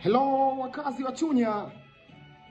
Hello wakazi wa Chunya,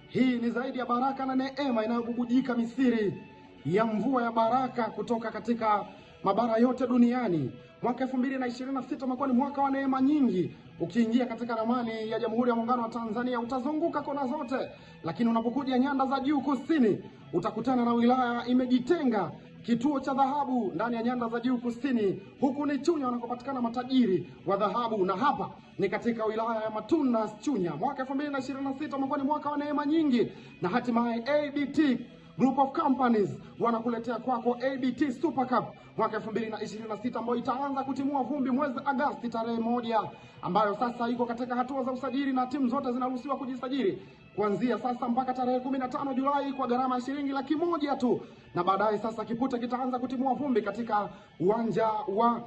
hii ni zaidi ya baraka na neema inayobubujika misiri ya mvua ya baraka kutoka katika mabara yote duniani. Mwaka 2026 umekuwa ni mwaka wa neema nyingi. Ukiingia katika ramani ya Jamhuri ya Muungano wa Tanzania utazunguka kona zote, lakini unapokuja nyanda za juu kusini utakutana na wilaya imejitenga, kituo cha dhahabu ndani ya nyanda za juu kusini. Huku ni Chunya wanakopatikana matajiri wa dhahabu, na hapa ni katika wilaya ya Matunda Chunya. Mwaka 2026 umekuwa ni mwaka wa neema nyingi, na hatimaye ABT Group of Companies wanakuletea kwako ABT Super Cup mwaka 2026 ambayo itaanza kutimua vumbi mwezi Agosti tarehe 1, ambayo sasa iko katika hatua za usajili na timu zote zinaruhusiwa kujisajili kuanzia sasa mpaka tarehe 15 Julai kwa gharama ya shilingi 100,000 tu. Na baadaye sasa kipute kitaanza kutimua vumbi katika uwanja wa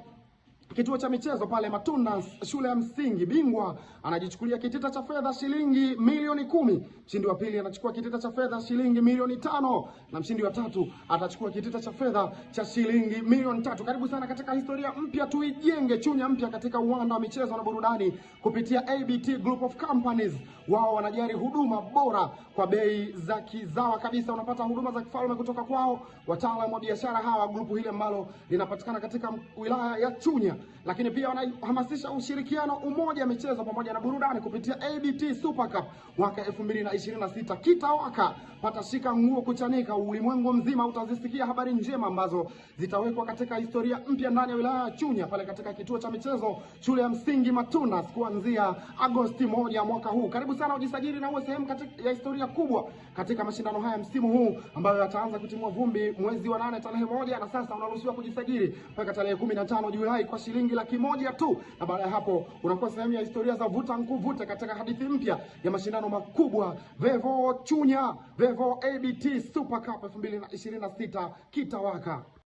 kituo cha michezo pale Matunda shule ya msingi. Bingwa anajichukulia kitita cha fedha shilingi milioni 10. Mshindi wa pili anachukua kitita cha fedha shilingi milioni 5, na mshindi wa tatu atachukua kitita cha fedha cha shilingi milioni 3. Karibu sana katika historia mpya, tuijenge Chunya mpya katika uwanda wa michezo na burudani kupitia ABT Group of Companies. Wao wanajali huduma bora kwa bei za kizawa kabisa. Unapata huduma za kifalme kutoka kwao, wataalamu wa biashara hawa, grupu hili ambalo linapatikana katika wilaya ya Chunya. Lakini pia wanahamasisha ushirikiano, umoja, michezo pamoja na burudani kupitia ABT Super Cup mwaka 2026. Kitawaka, patashika nguo kuchanika, ulimwengu mzima utazisikia habari njema ambazo zitawekwa katika historia mpya ndani ya wilaya ya Chunya pale katika kituo cha michezo shule ya msingi Matunda kuanzia Agosti 1 mwaka huu. Karibu sana ujisajili na uwe sehemu ya historia kubwa katika mashindano haya msimu huu ambayo yataanza kutimua vumbi mwezi wa 8 tarehe 1, na sasa unaruhusiwa kujisajili mpaka tarehe 15 Julai kwa shilingi 100,000 tu. Na baada ya hapo unakuwa sehemu ya historia za vuta nkuvute katika hadithi mpya ya mashindano makubwa Vevo Chunya, Vevo ABT Super Cup 2026. Kitawaka.